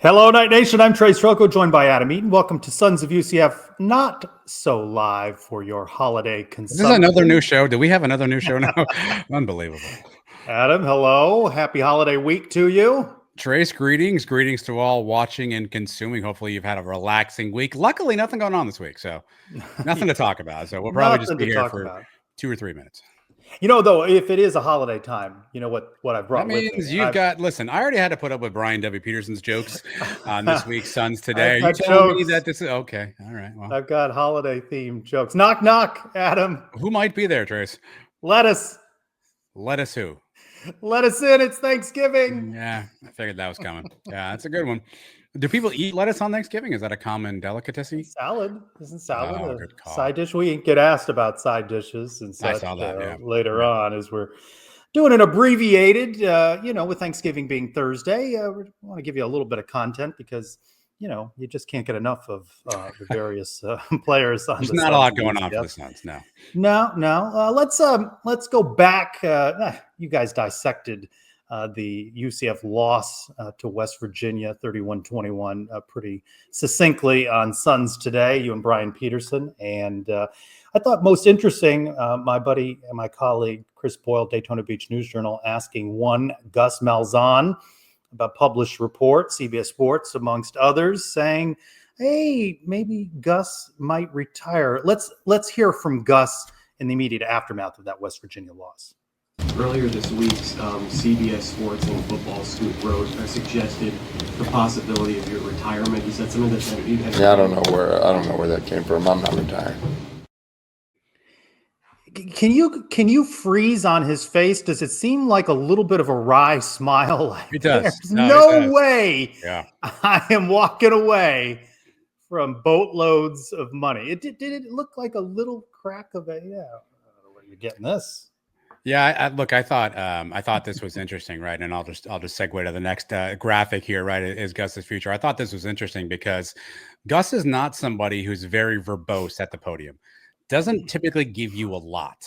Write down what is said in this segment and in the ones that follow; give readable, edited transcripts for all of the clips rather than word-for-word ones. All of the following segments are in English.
Hello, Night Nation. I'm Trey Strelko, joined by Adam Eaton. Welcome to Sons of UCF, not so live for your holiday consumption. This is another new show. Do we have another new show now? Unbelievable. Adam, hello. Happy holiday week to you. Trace, greetings. Greetings to all watching and consuming. Hopefully you've had a relaxing week. Luckily, nothing going on this week, so nothing to talk about. So we'll probably just be here for 2 or 3 minutes. You know, though, if it is a holiday time, you know what I brought that with means me? You've got, listen, I already had to put up with Brian W. Peterson's jokes on this week's Suns today. Are you telling me that this is okay? All right. Well, I've got holiday themed jokes. Knock, knock, Adam. Who might be there, Trace? Lettuce. Lettuce who? Let us in. It's Thanksgiving. Yeah, I figured that was coming. Yeah, that's a good one. Do people eat lettuce on Thanksgiving? Is that a common delicacy? Salad. Isn't salad a side dish? We get asked about side dishes and such later on as we're doing an abbreviated, with Thanksgiving being Thursday. We want to give you a little bit of content because, you just can't get enough of the various players. There's not a lot going on for the Suns. No. Let's go back. You guys dissected the UCF loss to West Virginia, 31-21, pretty succinctly on Suns Today, you and Brian Peterson. And I thought most interesting, my buddy and my colleague, Chris Boyle, Daytona Beach News Journal, asking one Gus Malzahn about published reports, CBS Sports, amongst others, saying, hey, maybe Gus might retire. Let's hear from Gus in the immediate aftermath of that West Virginia loss. Earlier this week, CBS Sports and football scoop wrote suggested the possibility of your retirement. Is that something that you had? Yeah, I don't know where that came from. I'm not retired. Can you freeze on his face? Does it seem like a little bit of a wry smile? It does. There's no way I am walking away from boatloads of money. Did it look like a little crack of a, I don't know where you're getting this. Yeah, I thought this was interesting, right? And I'll just segue to the next graphic here, right? Is Gus's future. I thought this was interesting because Gus is not somebody who's very verbose at the podium. Doesn't typically give you a lot.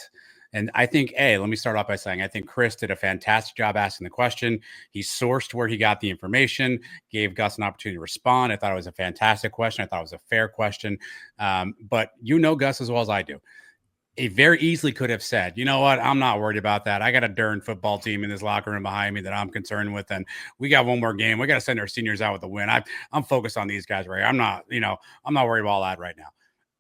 And I think, let me start off by saying I think Chris did a fantastic job asking the question. He sourced where he got the information, gave Gus an opportunity to respond. I thought it was a fantastic question. I thought it was a fair question. But you know Gus as well as I do. He very easily could have said, you know what, I'm not worried about that. I got a darn football team in this locker room behind me that I'm concerned with. And we got one more game. We got to send our seniors out with a win. I'm focused on these guys, right? I'm not worried about all that right now.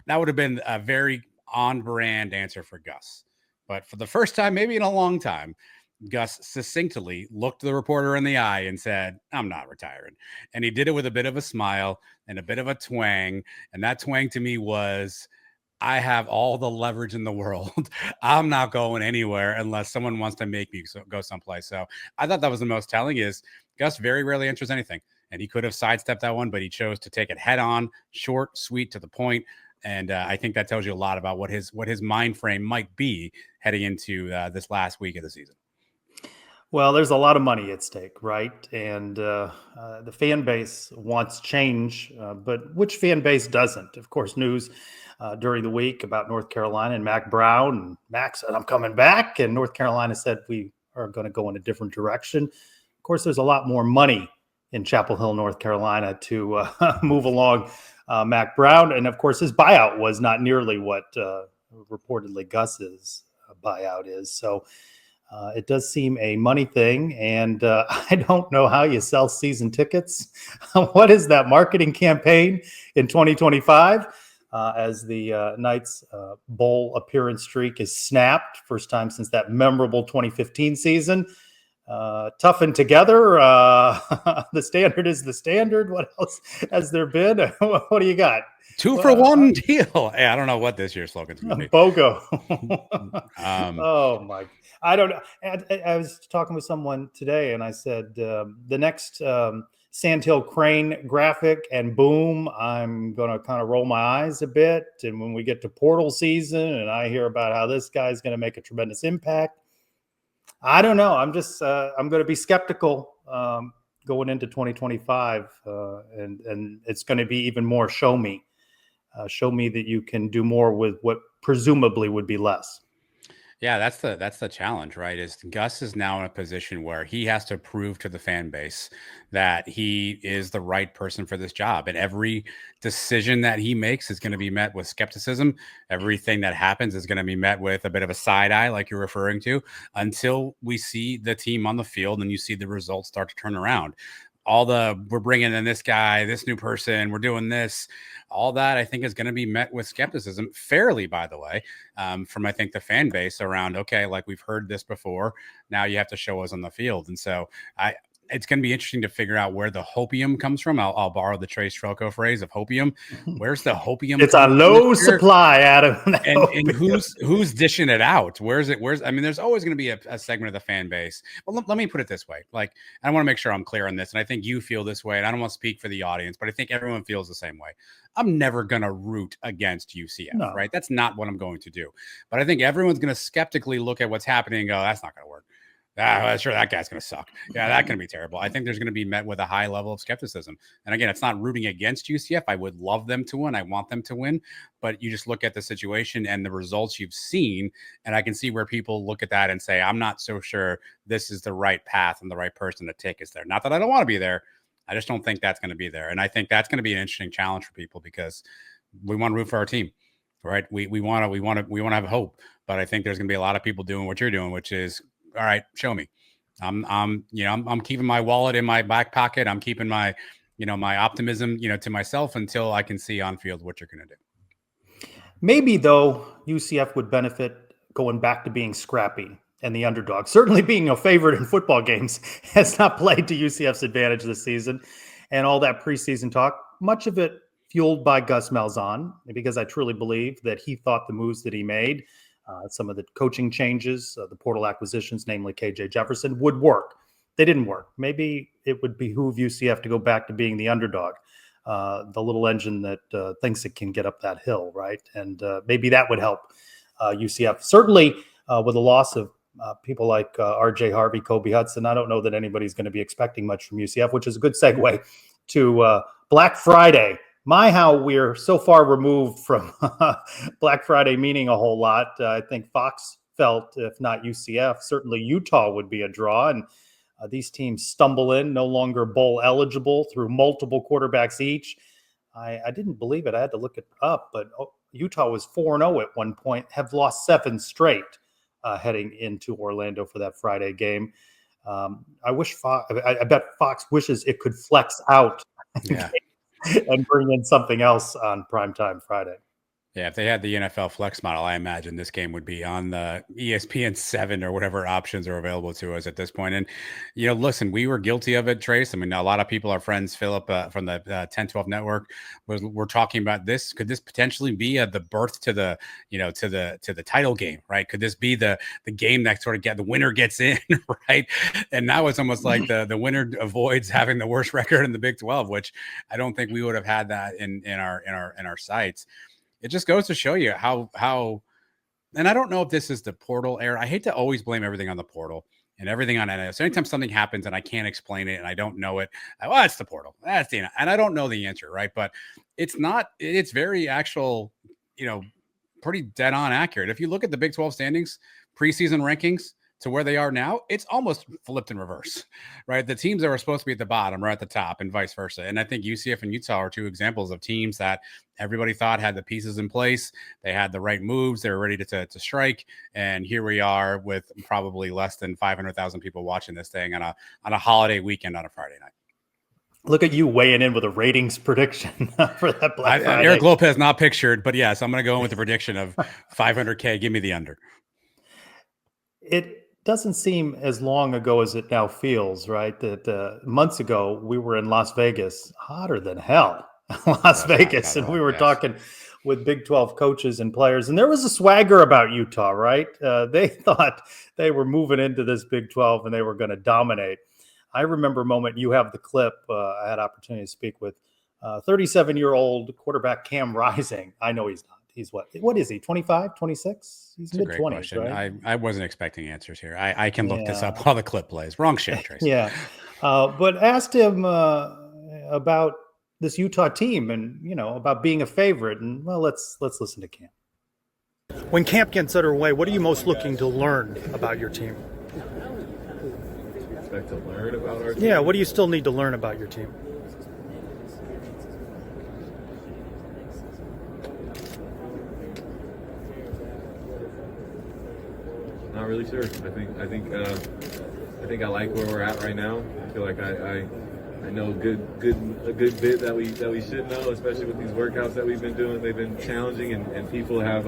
That would have been a very on-brand answer for Gus. But for the first time, maybe in a long time, Gus succinctly looked the reporter in the eye and said, I'm not retiring. And he did it with a bit of a smile and a bit of a twang. And that twang to me was, I have all the leverage in the world. I'm not going anywhere unless someone wants to make me go someplace. So I thought that was the most telling is Gus very rarely answers anything. And he could have sidestepped that one, but he chose to take it head on, short, sweet, to the point. And I think that tells you a lot about what his mind frame might be heading into this last week of the season. Well, there's a lot of money at stake, right? And the fan base wants change, but which fan base doesn't? Of course, news during the week about North Carolina and Mac Brown. And Mac said, I'm coming back. And North Carolina said, we are going to go in a different direction. Of course, there's a lot more money in Chapel Hill, North Carolina to move along Mac Brown. And of course, his buyout was not nearly what reportedly Gus's buyout is. So it does seem a money thing. And I don't know how you sell season tickets. What is that marketing campaign in 2025 as the Knights bowl appearance streak is snapped? First time since that memorable 2015 season. Toughened together. The standard is the standard. What else has there been? What do you got? 2 for 1 deal. Hey, I don't know what this year's slogan's going to be. BOGO. Oh my! I don't know. I was talking with someone today, and I said the next Sandhill Crane graphic, and boom, I'm going to kind of roll my eyes a bit. And when we get to portal season, and I hear about how this guy's going to make a tremendous impact. I don't know. I'm just I'm going to be skeptical going into 2025, and it's going to be even more show me that you can do more with what presumably would be less. Yeah, that's the challenge, right? Is Gus is now in a position where he has to prove to the fan base that he is the right person for this job. And every decision that he makes is going to be met with skepticism. Everything that happens is going to be met with a bit of a side eye, like you're referring to, until we see the team on the field and you see the results start to turn around. All the we're bringing in this guy, this new person, we're doing this, all that I think is going to be met with skepticism, fairly, by the way, from I think the fan base around. Okay, like we've heard this before. Now you have to show us on the field, and so it's going to be interesting to figure out where the hopium comes from. I'll borrow the Trace Trelko phrase of hopium. Where's the hopium? It's on low supply, Adam. And who's dishing it out? Where's I mean, there's always going to be a segment of the fan base. Well, let me put it this way. Like, I want to make sure I'm clear on this. And I think you feel this way. And I don't want to speak for the audience, but I think everyone feels the same way. I'm never going to root against UCF, right? That's not what I'm going to do. But I think everyone's going to skeptically look at what's happening and go, that's not going to work. Sure, that guy's going to suck. Yeah, that's going to be terrible. I think there's going to be met with a high level of skepticism. And again, it's not rooting against UCF. I would love them to win. I want them to win. But you just look at the situation and the results you've seen, and I can see where people look at that and say, I'm not so sure this is the right path and the right person to take is there. Not that I don't want to be there. I just don't think that's going to be there. And I think that's going to be an interesting challenge for people because we want to root for our team, right? We want to have hope. But I think there's going to be a lot of people doing what you're doing, which is, all right, show me. I'm keeping my wallet in my back pocket. I'm keeping my, my optimism, to myself until I can see on field what you're going to do. Maybe though, UCF would benefit going back to being scrappy and the underdog. Certainly being a favorite in football games has not played to UCF's advantage this season. And all that preseason talk, much of it fueled by Gus Malzahn, because I truly believe that he thought the moves that he made, some of the coaching changes, the portal acquisitions, namely KJ Jefferson, would work. They didn't work. Maybe it would behoove UCF to go back to being the underdog, the little engine that thinks it can get up that hill, right? And maybe that would help UCF. Certainly with the loss of people like RJ Harvey, Kobe Hudson, I don't know that anybody's going to be expecting much from UCF, which is a good segue to Black Friday. How we're so far removed from Black Friday meaning a whole lot. I think Fox felt, if not UCF, certainly Utah would be a draw. And these teams stumble in, no longer bowl eligible through multiple quarterbacks each. I didn't believe it. I had to look it up, but Utah was 4-0 at one point, have lost 7 straight heading into Orlando for that Friday game. I bet Fox wishes it could flex out. Yeah. And bring in something else on primetime Friday. Yeah, if they had the NFL flex model, I imagine this game would be on the ESPN 7 or whatever options are available to us at this point. And, listen, we were guilty of it, Trace. I mean, a lot of people, our friends, Philip from the 1012 network, we're talking about this. Could this potentially be the birth to the, to the title game, right? Could this be the game that sort of the winner gets in, right? And now it's almost like the winner avoids having the worst record in the Big 12, which I don't think we would have had that in our sights. It just goes to show you how, and I don't know if this is the portal era. I hate to always blame everything on the portal and everything on NIL. So anytime something happens and I can't explain it and I don't know it, it's the portal. That's the, and I don't know the answer, right? But it's very actual, pretty dead on accurate. If you look at the Big 12 standings, preseason rankings to where they are now, it's almost flipped in reverse, right? The teams that were supposed to be at the bottom are at the top and vice versa. And I think UCF and Utah are 2 examples of teams that everybody thought had the pieces in place. They had the right moves. They were ready to strike. And here we are with probably less than 500,000 people watching this thing on a holiday weekend on a Friday night. Look at you weighing in with a ratings prediction for that Black Friday. Eric Lopez not pictured, but yes, I'm going to go in with the prediction of 500K. Give me the under. It doesn't seem as long ago as it now feels, right? That months ago we were in Las Vegas, hotter than hell, Vegas, and we were talking with Big 12 coaches and players, and there was a swagger about Utah, right? They thought they were moving into this Big 12 and they were going to dominate. I remember a moment, you have the clip, I had opportunity to speak with 37-year-old quarterback Cam Rising. I know he's not. He's what is he, 25, 26? He's mid-20s, right? I wasn't expecting answers here. I can look this up while the clip plays. Wrong shit, Tracy. Yeah. But asked him about this Utah team and, about being a favorite. And, well, let's listen to Cam. When camp gets underway, what are you most looking to learn about your team? Expect to learn about our team? Yeah, what do you still need to learn about your team? Not really sure. I think I like where we're at right now. I feel like I know a good bit that we should know, especially with these workouts that we've been doing. They've been challenging, and people have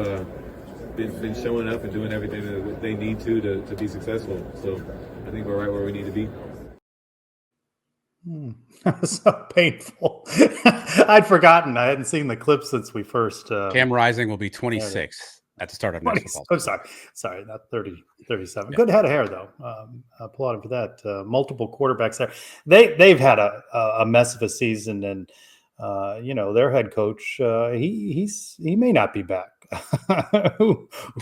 been showing up and doing everything that they need to be successful. So I think we're right where we need to be. So painful. I'd forgotten. I hadn't seen the clip since we first. Cam Rising will be 26 at the start of next football. Oh, sorry, not 30, 37. Yeah. Good head of hair though. Applaud him for that. Multiple quarterbacks there. They've had a mess of a season, and their head coach he may not be back.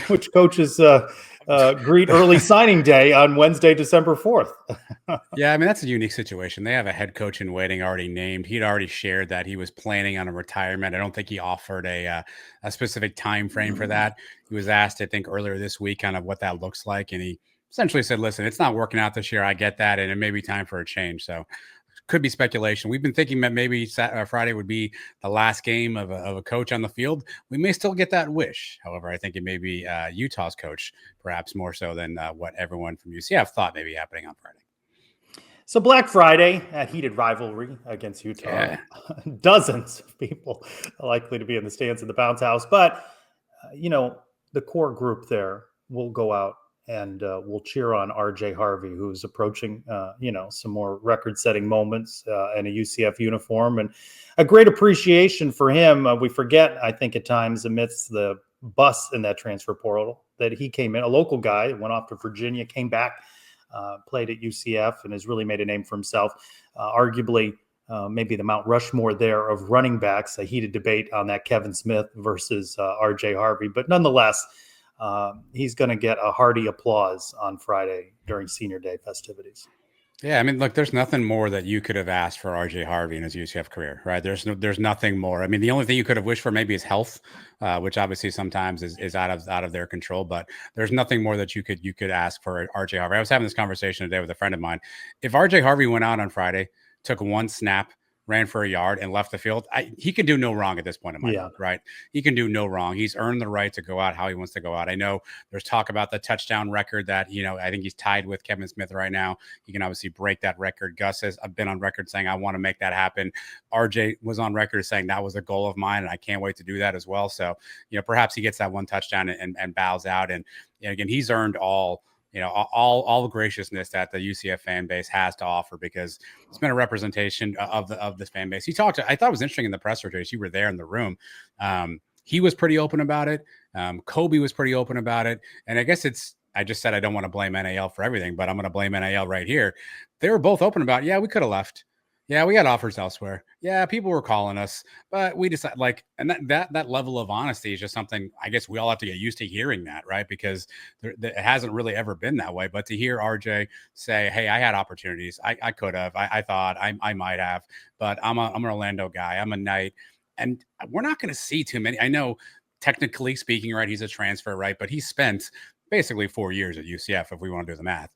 Which coaches greet early signing day on Wednesday, December 4th. Yeah, I mean, that's a unique situation. They have a head coach in waiting already named. He'd already shared that he was planning on a retirement. I don't think he offered a specific time frame for that. He was asked, I think, earlier this week kind of what that looks like, and he essentially said, listen, it's not working out this year. I get that, and it may be time for a change. So could be speculation. We've been thinking that maybe Friday would be the last game of a coach on the field. We may still get that wish. However, I think it may be Utah's coach, perhaps more so than what everyone from UCF thought may be happening on Friday. So Black Friday, a heated rivalry against Utah. Yeah. Dozens of people are likely to be in the stands at the Bounce House. But, the core group there will go out and we'll cheer on RJ Harvey, who's approaching, some more record-setting moments in a UCF uniform, and a great appreciation for him. We forget, I think, at times amidst the bus in that transfer portal that he came in, a local guy, went off to Virginia, came back, played at UCF, and has really made a name for himself. Arguably, maybe the Mount Rushmore there of running backs, a heated debate on that Kevin Smith versus RJ Harvey, but nonetheless, he's going to get a hearty applause on Friday during Senior Day festivities. Yeah, I mean, look, there's nothing more that you could have asked for RJ Harvey in his UCF career, right? There's nothing more. I mean, the only thing you could have wished for maybe is health, which obviously sometimes is out of their control. But there's nothing more that you could ask for RJ Harvey. I was having this conversation today with a friend of mine. If RJ Harvey went out on Friday, took one snap, ran for a yard, and left the field, he can do no wrong at this point in my book, right? He can do no wrong. He's earned the right to go out how he wants to go out. I know there's talk about the touchdown record that, I think he's tied with Kevin Smith right now. He can obviously break that record. Gus has been on record saying, I want to make that happen. RJ was on record saying that was a goal of mine, and I can't wait to do that as well. So, perhaps he gets that one touchdown and bows out. And again, he's earned all the graciousness that the UCF fan base has to offer, because it's been a representation of this fan base. I thought it was interesting in the presser, Jace. You were there in the room. He was pretty open about it. Kobe was pretty open about it. And I guess I just said I don't want to blame NAL for everything, but I'm going to blame NAL right here. They were both open about, we could have left. Yeah, we got offers elsewhere. Yeah, people were calling us, but we decided and that level of honesty is just something I guess we all have to get used to hearing that, right? Because it hasn't really ever been that way. But to hear RJ say, hey, I had opportunities. I could have. I thought I might have, but I'm an Orlando guy. I'm a Knight. And we're not going to see too many. I know technically speaking, right, he's a transfer, right? But he spent basically 4 years at UCF if we want to do the math.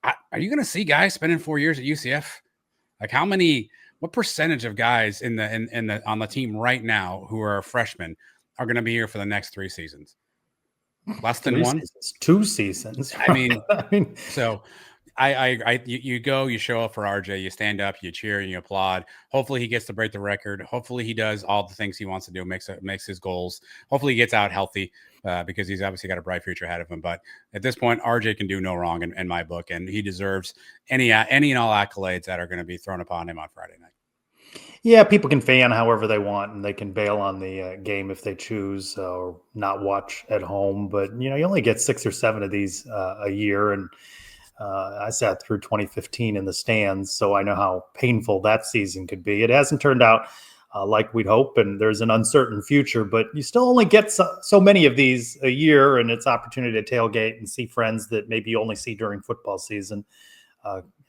Are you going to see guys spending 4 years at UCF? Like what percentage of guys on the team right now who are freshmen are going to be here for the next 3 seasons? Less than 1? 2 seasons. I mean, so you go, you show up for RJ, you stand up, you cheer, and you applaud. Hopefully he gets to break the record. Hopefully he does all the things he wants to do, makes his goals. Hopefully he gets out healthy because he's obviously got a bright future ahead of him. But at this point, RJ can do no wrong in my book, and he deserves any and all accolades that are going to be thrown upon him on Friday night. Yeah, people can fan however they want, and they can bail on the game if they choose or not watch at home. But, you only get 6 or 7 of these a year, and I sat through 2015 in the stands, so I know how painful that season could be. It hasn't turned out like we'd hope, and there's an uncertain future, but you still only get so many of these a year, and it's opportunity to tailgate and see friends that maybe you only see during football season.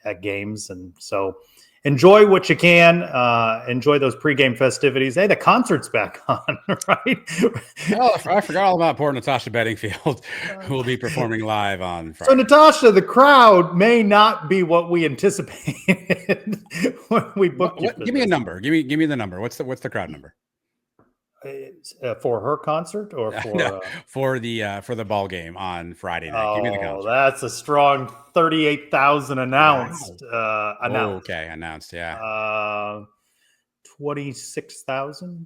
at games. And so enjoy what you can. Enjoy those pregame festivities. Hey, the concert's back on, right? Oh, I forgot all about poor Natasha Bedingfield, who will be performing live on Friday. So, Natasha, the crowd may not be what we anticipated when we booked you. Give me a number. Give me the number. What's the crowd number? For her concert or for the ball game on Friday night? Give me the concert. That's a strong 38,000 announced. Wow. Announced. Okay, announced. Yeah. 26,000,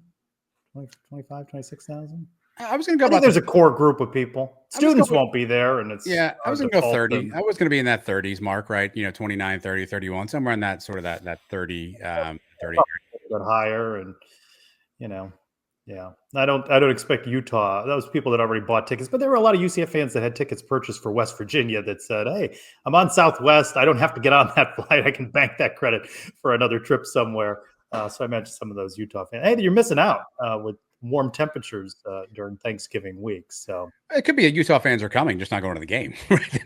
25, 26,000. I was going to go. I think there's a core group of people. Students won't be there, and it's I was going to go 30. I was going to be in that 30s mark, right? 29, 30, 31, somewhere in that sort of that 30, 30 bit higher, and yeah. I don't expect Utah. Those people that already bought tickets, but there were a lot of UCF fans that had tickets purchased for West Virginia that said, "Hey, I'm on Southwest. I don't have to get on that flight. I can bank that credit for another trip somewhere." So I mentioned some of those Utah fans. Hey, you're missing out with warm temperatures during Thanksgiving week. So it could be Utah fans are coming, just not going to the game.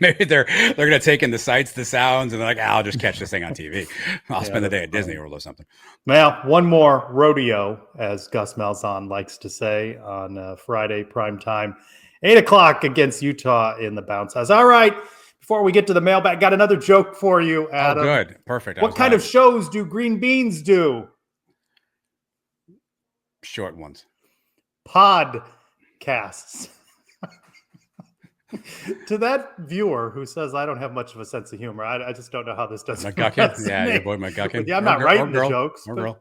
Maybe they're going to take in the sights, the sounds, and they're like, I'll just catch this thing on TV. I'll spend the day at Disney World or something. Well, one more rodeo, as Gus Malzahn likes to say, on Friday prime time, 8:00 against Utah in the Bounce House. All right. Before we get to the mailbag, got another joke for you, Adam. Oh, good. Perfect. What kind of shows do green beans do? Short ones. Podcasts. To that viewer who says I don't have much of a sense of humor, I just don't know how this does. McGuckin, yeah, your boy McGuckin. Yeah, I'm not writing the jokes. Or girl.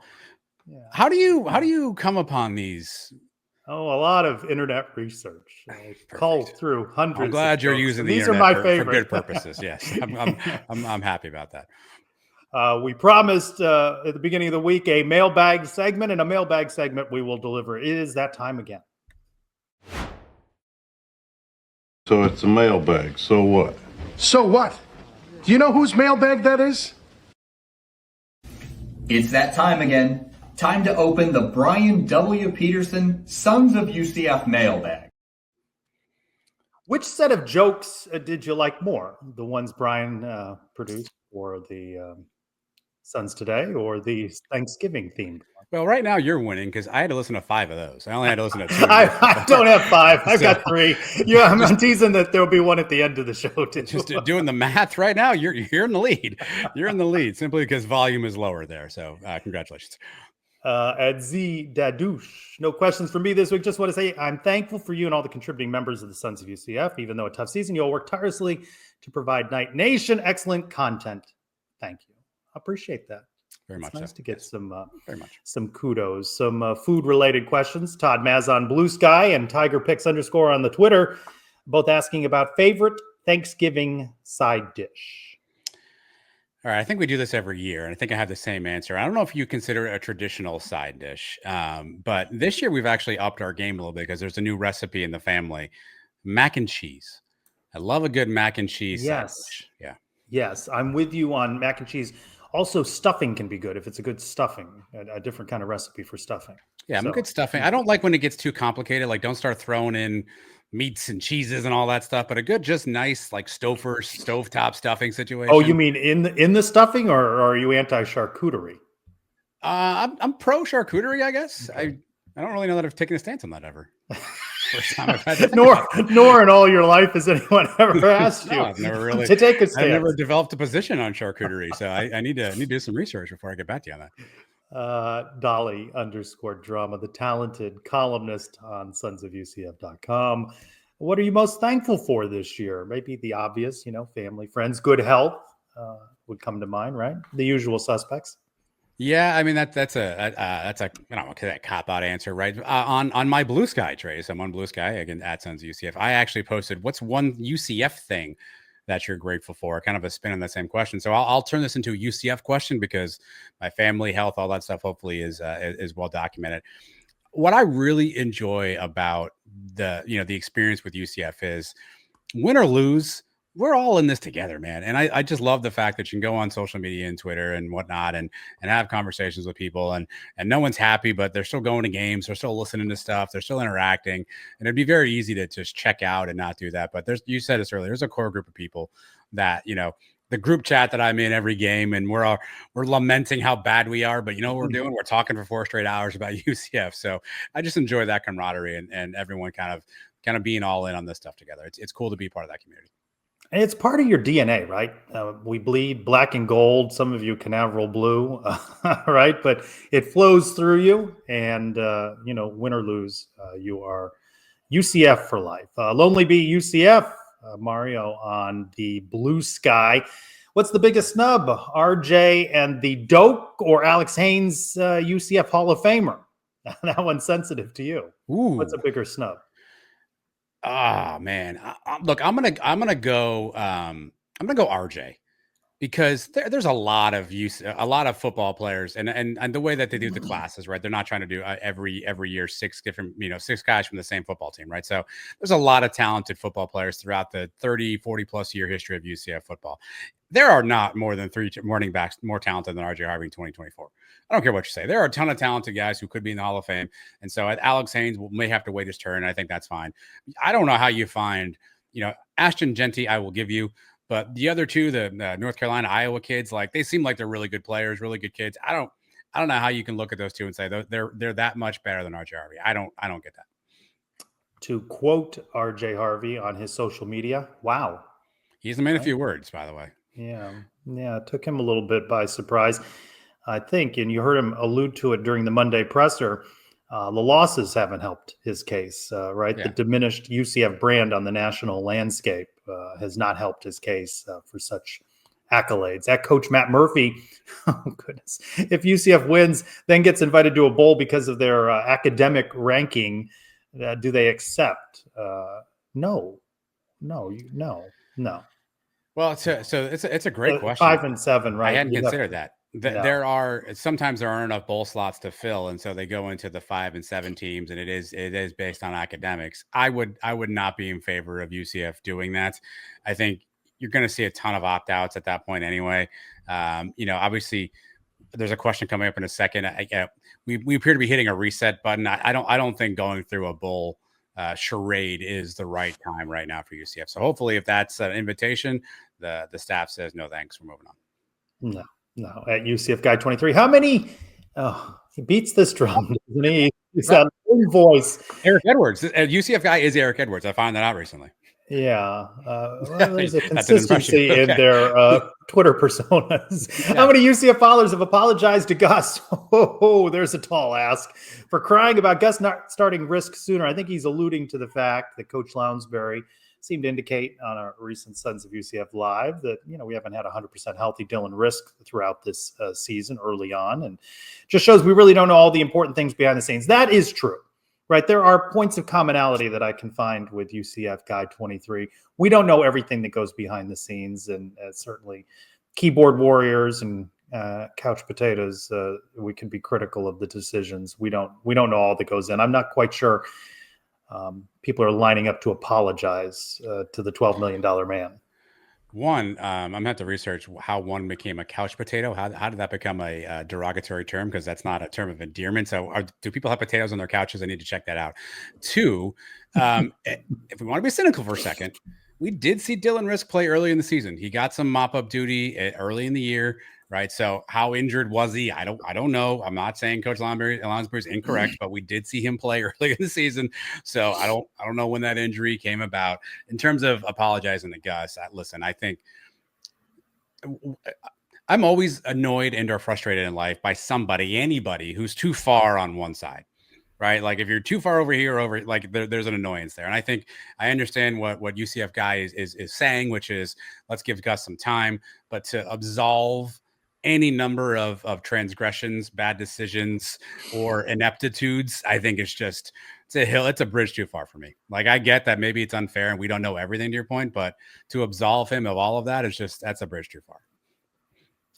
Yeah. How do you come upon these? Oh, a lot of internet research. Cull through hundreds. I'm glad you're using the internet are my for good purposes. Yes, I'm happy about that. We promised at the beginning of the week a mailbag segment, and a mailbag segment we will deliver. It is that time again. So it's a mailbag. So what? So what? Do you know whose mailbag that is? It's that time again. Time to open the Brian W. Peterson Sons of UCF mailbag. Which set of jokes did you like more? The ones Brian produced for the Sons today, or the Thanksgiving themed? Well, right now you're winning because I had to listen to 5 of those. I only had to listen to 2. I don't have 5. I've got 3. Yeah, I'm teasing that there'll be one at the end of the show too. Just doing the math right now, you're in the lead. You're in the lead simply because volume is lower there. So congratulations. At Z Dadouche, no questions for me this week. Just want to say I'm thankful for you and all the contributing members of the Sons of UCF. Even though a tough season, you all work tirelessly to provide Night Nation excellent content. Thank you. I appreciate that. Very much. Nice to get some some kudos, some food related questions. Todd Maz on Blue Sky and Tiger Picks _ on the Twitter, both asking about favorite Thanksgiving side dish. All right, I think we do this every year, and I think I have the same answer. I don't know if you consider it a traditional side dish, but this year we've actually upped our game a little bit because there's a new recipe in the family: mac and cheese. I love a good mac and cheese. Yes, side dish. Yeah, yes, I'm with you on mac and cheese. Also, stuffing can be good if it's a good stuffing, a different kind of recipe for stuffing. Yeah, I'm a good stuffing. I don't like when it gets too complicated. Don't start throwing in meats and cheeses and all that stuff, but a good, just nice, stovetop stuffing situation. Oh, you mean in the stuffing, or are you anti-charcuterie? I'm pro charcuterie, I guess. Okay. I don't really know that I've taken a stance on that ever. First time I've had that. nor in all your life has anyone ever asked you I've never really to take a stance. I've never developed a position on charcuterie, so I need to do some research before I get back to you on that. Dolly _drama, the talented columnist on sonsofUCF.com. What are you most thankful for this year? Maybe the obvious, family, friends, good health would come to mind, right? The usual suspects. Yeah, I mean that's a I don't know, that cop out answer, right? On my Blue Sky, Trace, I'm on Blue Sky again at Sons of UCF. I actually posted what's one UCF thing that you're grateful for, kind of a spin on that same question. So I'll turn this into a UCF question because my family, health, all that stuff hopefully is well documented. What I really enjoy about the experience with UCF is win or lose, we're all in this together, man. And I just love the fact that you can go on social media and Twitter and whatnot and have conversations with people and no one's happy, but they're still going to games. They're still listening to stuff. They're still interacting. And it'd be very easy to just check out and not do that. But you said this earlier, there's a core group of people that, the group chat that I'm in every game, and we're lamenting how bad we are. But you know what we're doing? We're talking for 4 straight hours about UCF. So I just enjoy that camaraderie and everyone kind of being all in on this stuff together. It's cool to be part of that community. And it's part of your DNA, right? We bleed black and gold. Some of you Canaveral blue, right? But it flows through you, and win or lose, you are UCF for life. Lonely Bee UCF, Mario on the blue sky. What's the biggest snub, RJ and the Doak or Alex Haynes, UCF Hall of Famer? That one's sensitive to you. Ooh. What's a bigger snub? Ah, man. Look, I'm gonna go RJ, because there's a lot of football players, and the way that they do the classes, right? They're not trying to do every year 6 guys from the same football team, right? So there's a lot of talented football players throughout the 30-40 plus year history of UCF football. There are not more than 3 running backs more talented than RJ Harvey in 2024. I don't care what you say. There are a ton of talented guys who could be in the Hall of Fame. And so Alex Haynes may have to wait his turn. I think that's fine. I don't know how you find, Ashton Genty, I will give you. But the other two, the North Carolina, Iowa kids, like, they seem like they're really good players, really good kids. I don't know how you can look at those two and say they're that much better than RJ Harvey. I don't get that. To quote RJ Harvey on his social media, wow. He's a man of few words, by the way. Yeah, it took him a little bit by surprise, I think, and you heard him allude to it during the Monday presser. The losses haven't helped his case, right? Yeah. The diminished UCF brand on the national landscape has not helped his case for such accolades. That coach Matt Murphy, oh goodness, if UCF wins, then gets invited to a bowl because of their academic ranking, do they accept? No. Well, so it's a great question. 5 and 7, right? I hadn't considered that. There are sometimes there aren't enough bowl slots to fill, and so they go into the 5 and 7 teams, and it is based on academics. I would not be in favor of UCF doing that. I think you're going to see a ton of opt-outs at that point anyway. Obviously, there's a question coming up in a second. We appear to be hitting a reset button. I don't think going through a bowl charade is the right time right now for UCF. So hopefully, if that's an invitation, the staff says no thanks, we're moving on. No. At UCF Guy 23, how many? Oh, he beats this drum, doesn't he? He's got one voice. Eric Edwards. UCF Guy is Eric Edwards. I found that out recently. Yeah. There's a consistency in their Twitter personas. Yeah. How many UCF followers have apologized to Gus? Oh, there's a tall ask for crying about Gus not starting Risk sooner. I think he's alluding to the fact that Coach Lounsbury seemed to indicate on our recent Sons of UCF Live that, we haven't had 100% healthy Dylan Risk throughout this season early on, and just shows we really don't know all the important things behind the scenes. That is true. Right, there are points of commonality that I can find with UCF Guy 23. We don't know everything that goes behind the scenes, and certainly keyboard warriors and couch potatoes. We can be critical of the decisions. We don't know all that goes in. I'm not quite sure people are lining up to apologize to the $12 million man. One, I'm going to have to research how one became a couch potato. How did that become a derogatory term? Because that's not a term of endearment. So do people have potatoes on their couches? I need to check that out. 2, if we want to be cynical for a second, we did see Dylan Risk play early in the season. He got some mop-up duty early in the year, right? So how injured was he? I don't know. I'm not saying Coach Lounsbury is incorrect, but we did see him play early in the season. So I don't know when that injury came about. In terms of apologizing to Gus, listen, I think I'm always annoyed and or frustrated in life by anybody who's too far on one side. Right. Like if you're too far over here, there's an annoyance there. And I think I understand what UCF Guy is saying, which is let's give Gus some time, but to absolve any number of transgressions, bad decisions, or ineptitudes, I think it's a bridge too far for me. Like, I get that maybe it's unfair and we don't know everything to your point, but to absolve him of all of that that's a bridge too far.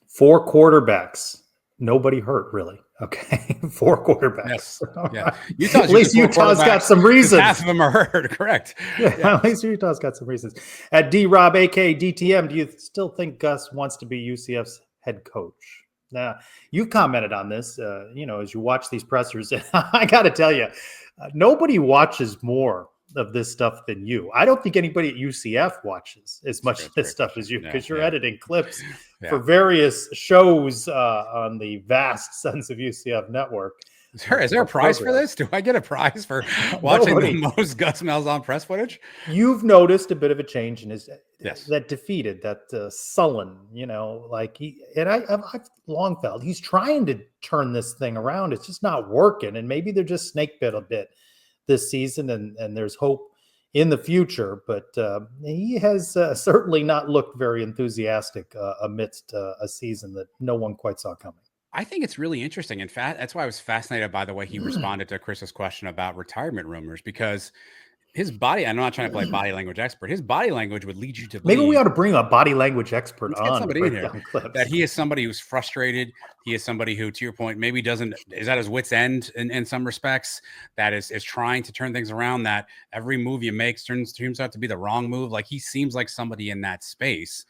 4 quarterbacks. Nobody hurt, really. Okay. 4 quarterbacks. Yes. Yeah. At least Utah's got some reasons. Half of them are hurt. Correct. Yeah. At least Utah's got some reasons. At D-Rob, a.k.a. DTM, do you still think Gus wants to be UCF's head coach? Now, you commented on this, as you watch these pressers. I got to tell you, nobody watches more of this stuff than you. I don't think anybody at UCF watches as much of this stuff as you, because you're editing clips for various shows on the vast Sons of UCF network. Is there a prize for this? Do I get a prize for watching the most Gus Malzahn press footage? You've noticed a bit of a change in his that defeated, that sullen, like I've long felt he's trying to turn this thing around. It's just not working, and maybe they're just snake bit a bit this season, and there's hope in the future. But he has certainly not looked very enthusiastic amidst a season that no one quite saw coming. I think it's really interesting. In fact, that's why I was fascinated by the way he responded to Chris's question about retirement rumors, because his body, I'm not trying to play body language expert. His body language would lead you to believe. Maybe we ought to bring a body language expert on somebody in here that he is somebody who's frustrated. He is somebody who, to your point, maybe is at his wit's end in some respects, that is trying to turn things around, that every move you make turns out to be the wrong move. Like, he seems like somebody in that space.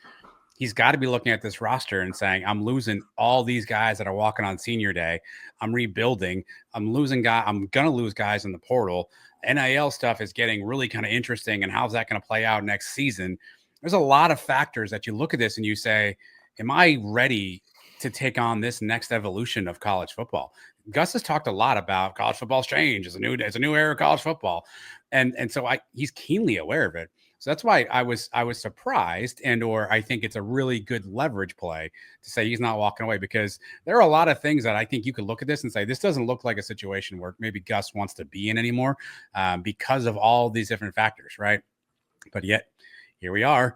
He's got to be looking at this roster and saying, I'm losing all these guys that are walking on senior day. I'm rebuilding. I'm losing guys. I'm going to lose guys in the portal. NIL stuff is getting really kind of interesting. And how's that going to play out next season? There's a lot of factors that you look at this and you say, am I ready to take on this next evolution of college football? Gus has talked a lot about college football's change. It's a new era of college football. And so he's keenly aware of it. So that's why I was surprised, or I think it's a really good leverage play to say he's not walking away, because there are a lot of things that I think you could look at this and say, this doesn't look like a situation where maybe Gus wants to be in anymore because of all these different factors, right? But yet here we are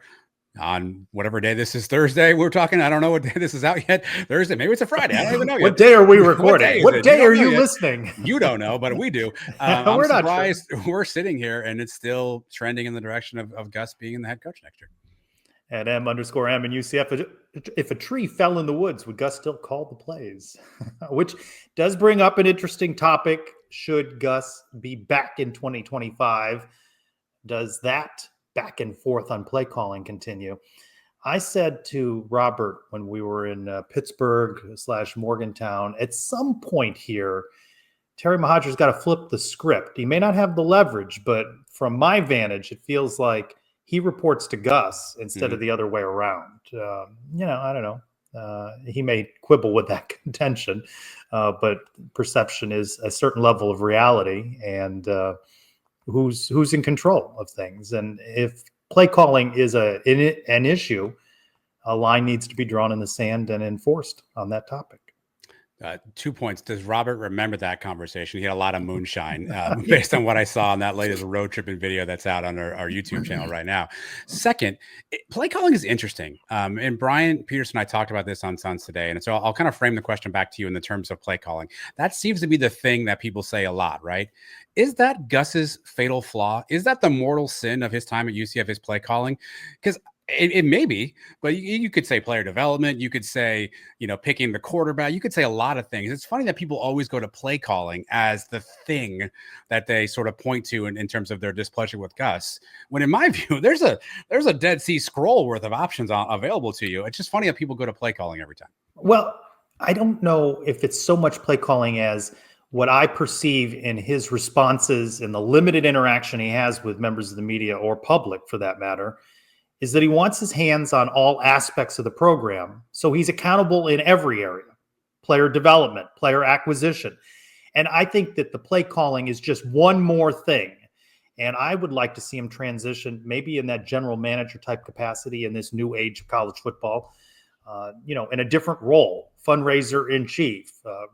on whatever day this is. Thursday, we're talking. I don't know what day this is out yet. Thursday, maybe it's a Friday. I don't even know yet. What day are we recording? What day are you listening? You don't know, but we do. I'm surprised we're sitting here and it's still trending in the direction of Gus being the head coach next year. At M_M in UCF, if a tree fell in the woods, would Gus still call the plays? Which does bring up an interesting topic. Should Gus be back in 2025? Does that back and forth on play calling continue? I said to Robert when we were in Pittsburgh/Morgantown, at some point here, Terry Mohajir's got to flip the script. He may not have the leverage, but from my vantage, it feels like he reports to Gus instead of the other way around. I don't know. He may quibble with that contention, but perception is a certain level of reality, and who's in control of things. And if play calling is an issue, a line needs to be drawn in the sand and enforced on that topic. 2 points. Does Robert remember that conversation? He had a lot of moonshine based on what I saw on that latest road tripping video that's out on our YouTube channel right now. Second, play calling is interesting. And Brian Peterson and I talked about this on Sons today. And so I'll kind of frame the question back to you in the terms of play calling. That seems to be the thing that people say a lot, right? Is that Gus's fatal flaw? Is that the mortal sin of his time at UCF, his play calling? Because it may be, but you could say player development. You could say, picking the quarterback. You could say a lot of things. It's funny that people always go to play calling as the thing that they sort of point to in terms of their displeasure with Gus. When in my view, there's a Dead Sea Scroll worth of options available to you. It's just funny how people go to play calling every time. Well, I don't know if it's so much play calling as what I perceive in his responses and the limited interaction he has with members of the media or public, for that matter, is that he wants his hands on all aspects of the program. So he's accountable in every area: player development, player acquisition. And I think that the play calling is just one more thing. And I would like to see him transition maybe in that general manager type capacity in this new age of college football, in a different role: fundraiser in chief,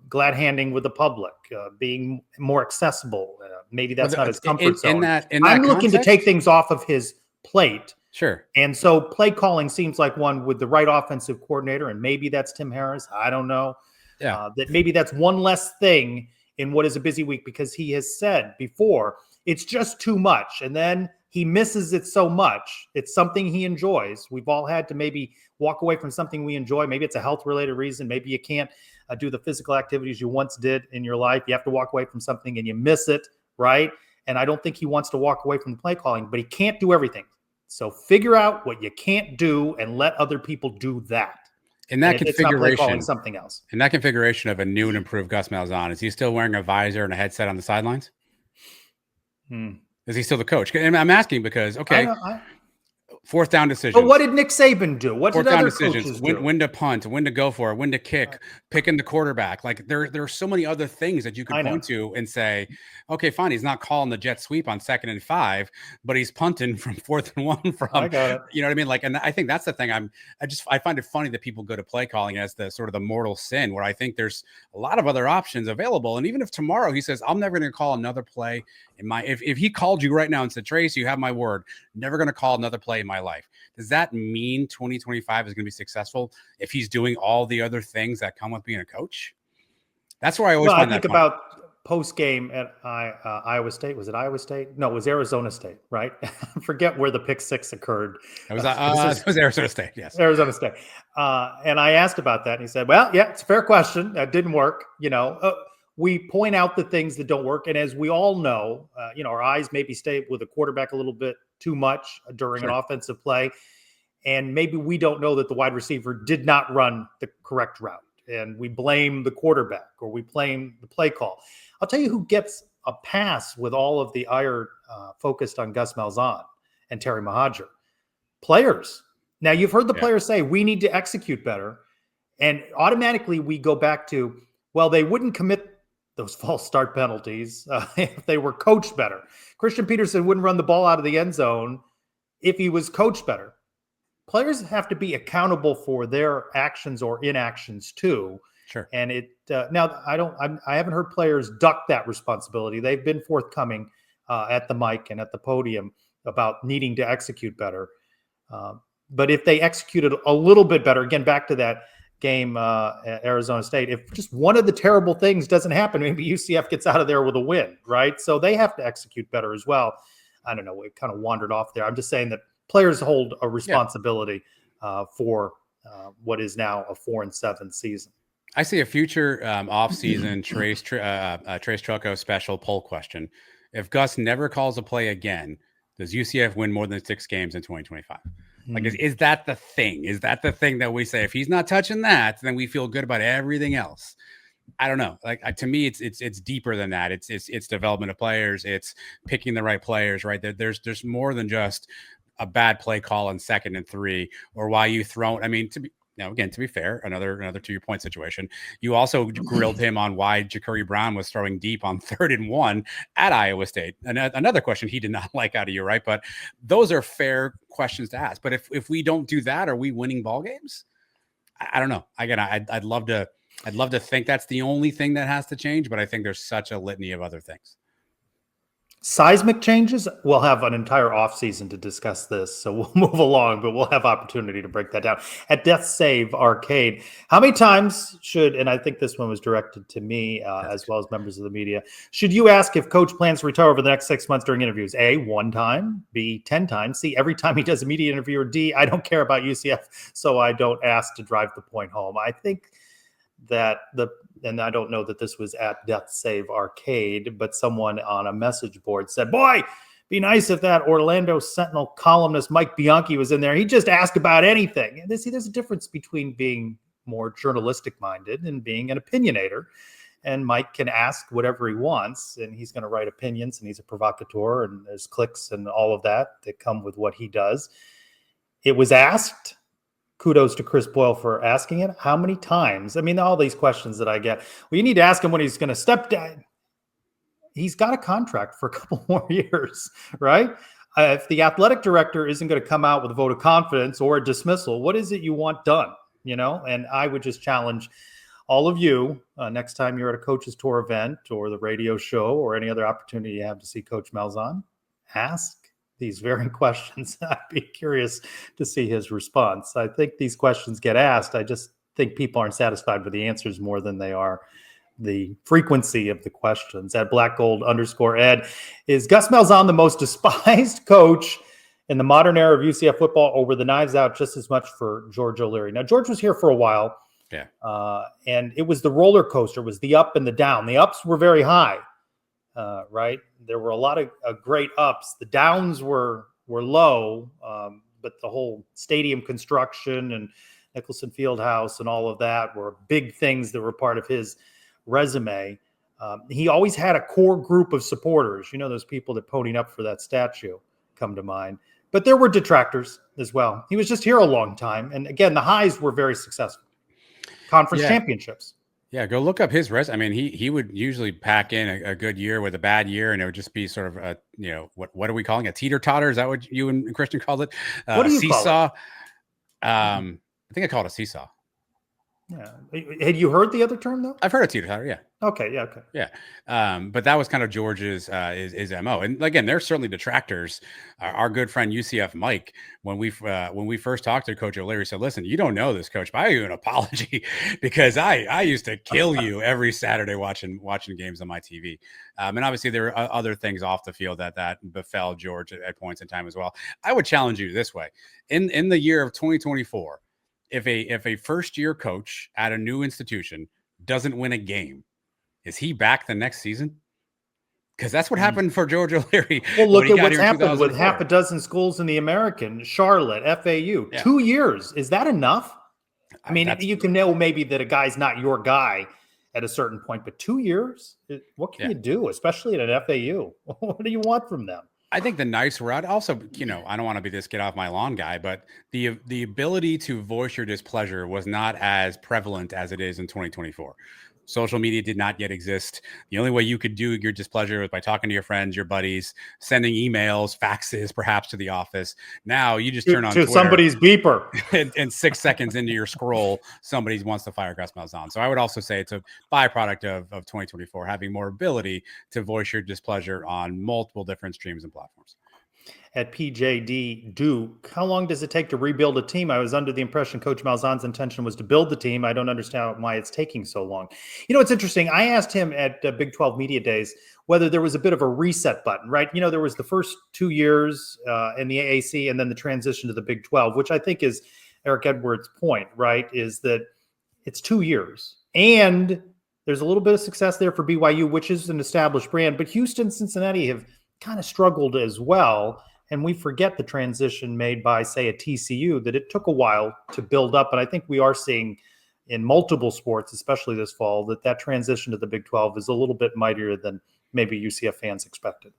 glad handing with the public, being more accessible. Maybe that's not his comfort zone. I'm looking to take things off of his plate. Sure. And so play calling seems like one with the right offensive coordinator, and maybe that's Tim Harris. I don't know. Yeah. That maybe that's one less thing in what is a busy week, because he has said before, it's just too much. And then he misses it so much. It's something he enjoys. We've all had to maybe walk away from something we enjoy. Maybe it's a health related reason. Maybe you can't do the physical activities you once did in your life. You have to walk away from something and you miss it. Right. And I don't think he wants to walk away from the play calling, but he can't do everything. So figure out what you can't do and let other people do that. In that configuration, something else. In that configuration of a new and improved Gus Malzahn, is he still wearing a visor and a headset on the sidelines? Is he still the coach? And I'm asking because, I okay, know, fourth down but decisions. what did Nick Saban do? What Fourth did down other decisions, coaches do? when to punt, when to go for it, when to kick, picking the quarterback. Like there are so many other things that you could I know. point to and say, okay, fine, he's not calling the jet sweep on 2nd and 5, but he's punting from 4th and 1 from, I got it. you know what I mean? Like, and I think that's the thing. I find it funny that people go to play calling as the sort of the mortal sin, where I think there's a lot of other options available. And even if tomorrow he says, I'm never going to call another play in my, if he called you right now and said, Trace, you have my word, never going to call another play in my life. Does that mean 2025 is going to be successful if he's doing all the other things that come with being a coach? That's where I always find I that think funny. about post game at Iowa State. Was it Iowa State? No, it was Arizona State, right? I forget where the pick six occurred. It was Arizona State, yes. Arizona State. And I asked about that, and he said, well, yeah, it's a fair question. That didn't work. We point out the things that don't work. And as we all know, our eyes maybe stay with a quarterback a little bit too much during an offensive play. And maybe we don't know that the wide receiver did not run the correct route. And we blame the quarterback or we blame the play call. I'll tell you who gets a pass with all of the ire focused on Gus Malzahn and Terry Mohajir. Players. Now, you've heard the players say, we need to execute better. And automatically we go back to, well, they wouldn't commit those false start penalties if they were coached better. Christian Peterson wouldn't run the ball out of the end zone if he was coached better. Players have to be accountable for their actions or inactions too. Sure. And now I haven't heard players duck that responsibility. They've been forthcoming at the mic and at the podium about needing to execute better. But if they executed a little bit better, again, back to that game at Arizona State, if just one of the terrible things doesn't happen, maybe UCF gets out of there with a win, right? So they have to execute better as well. I don't know. We kind of wandered off there. I'm just saying that players hold a responsibility for what is now a 4-7 season. I see a future off-season Trace Trucco special poll question. If Gus never calls a play again, does UCF win more than 6 games in 2025? Like, is that the thing? Is that the thing that we say, if he's not touching that, then we feel good about everything else? I don't know. Like, to me, it's deeper than that. It's development of players. It's picking the right players, right? There's more than just a bad play call on 2nd and 3, or why you thrown. I mean, to be fair, another to your point situation. You also grilled him on why Ja'Cory Brown was throwing deep on 3rd and 1 at Iowa State. And another question he did not like out of you, right? But those are fair questions to ask. But if we don't do that, are we winning ball games? I don't know. Again, I'd love to think that's the only thing that has to change, but I think there's such a litany of other things. Seismic changes, we'll have an entire offseason to discuss this, so we'll move along, but we'll have opportunity to break that down. At Death Save Arcade, how many times should, and I think this one was directed to me as well as members of the media, should you ask if coach plans to retire over the next 6 months during interviews? A, 1 time, B, 10 times, C, every time he does a media interview, or D, I don't care about UCF, so I don't ask to drive the point home. I think that and I don't know that this was at Death Save Arcade, but someone on a message board said, boy, be nice if that Orlando Sentinel columnist Mike Bianchi was in there. He just asked about anything. And there's a difference between being more journalistic minded and being an opinionator. And Mike can ask whatever he wants, and he's going to write opinions, and he's a provocateur, and there's clicks and all of that come with what he does. It was asked. Kudos to Chris Boyle for asking it. How many times? I mean, all these questions that I get. Well, you need to ask him when he's going to step down. He's got a contract for a couple more years, right? If the athletic director isn't going to come out with a vote of confidence or a dismissal, what is it you want done? And I would just challenge all of you next time you're at a coach's tour event or the radio show or any other opportunity you have to see Coach Malzahn, ask these very questions. I'd be curious to see his response. I think these questions get asked. I just think people aren't satisfied with the answers more than they are the frequency of the questions. At blackgold_Ed, is Gus Malzahn the most despised coach in the modern era of UCF football, or were the knives out just as much for George O'Leary? Now, George was here for a while. Yeah. And it was the roller coaster. It was the up and the down. The ups were very high. Right. There were a lot of great ups. The downs were low, but the whole stadium construction and Nicholson Fieldhouse and all of that were big things that were part of his resume. He always had a core group of supporters. You know, those people that ponied up for that statue come to mind. But there were detractors as well. He was just here a long time. And again, the highs were very successful. Conference championships. Yeah, go look up his resume. I mean, he would usually pack in a good year with a bad year, and it would just be sort of a, what are we calling a teeter-totter? Is that what you and Christian called it? What do you seesaw? call it? I think I call it a seesaw. Yeah. Had you heard the other term though? I've heard of teeter-totter. Yeah. Okay. Yeah. Okay. Yeah. But that was kind of George's his MO. And again, there's certainly detractors. Our good friend UCF Mike, when we first talked to Coach O'Leary, said, "Listen, you don't know this, Coach, but I owe you an apology because I used to kill you every Saturday watching games on my TV." And obviously there are other things off the field that befell George at points in time as well. I would challenge you this way: in the year of 2024. If a first year coach at a new institution doesn't win a game, is he back the next season? Because that's what happened for George O'Leary. Well, look at what's happened with half a dozen schools in the American, Charlotte, FAU. Yeah. 2 years. Is that enough? I mean, you can know maybe that a guy's not your guy at a certain point, but 2 years? What can you do, especially at an FAU? What do you want from them? I think the nice route also, I don't want to be this get off my lawn guy, but the ability to voice your displeasure was not as prevalent as it is in 2024. Social media did not yet exist. The only way you could do your displeasure was by talking to your friends, your buddies, sending emails, faxes, perhaps to the office. Now you just turn on Twitter, somebody's beeper, and 6 seconds into your scroll, somebody wants to fire Gus Malzahn. So I would also say it's a byproduct of 2024, having more ability to voice your displeasure on multiple different streams and platforms. At PJD Duke, how long does it take to rebuild a team? I was under the impression Coach Malzahn's intention was to build the team. I don't understand why it's taking so long. It's interesting. I asked him at Big 12 Media Days whether there was a bit of a reset button, right? There was the first 2 years in the AAC and then the transition to the Big 12, which I think is Eric Edwards' point, right? Is that it's 2 years. And there's a little bit of success there for BYU, which is an established brand. But Houston, Cincinnati have kind of struggled as well. And we forget the transition made by, say, a TCU, that it took a while to build up. And I think we are seeing in multiple sports, especially this fall, that transition to the Big 12 is a little bit mightier than maybe UCF fans expected.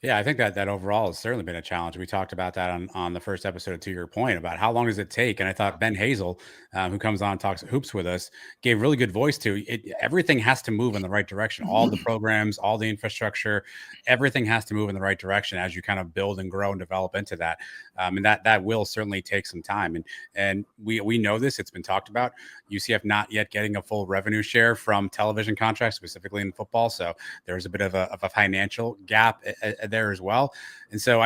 Yeah, I think that overall has certainly been a challenge. We talked about that on the first episode, to your point about how long does it take. And I thought Ben Hazel, who comes on and talks hoops with us, gave really good voice to it. Everything has to move in the right direction. All the programs, all the infrastructure, everything has to move in the right direction as you kind of build and grow and develop into that. And that will certainly take some time. And we know this. It's been talked about. UCF not yet getting a full revenue share from television contracts, specifically in football. So there's a bit of a financial gap there as well. And so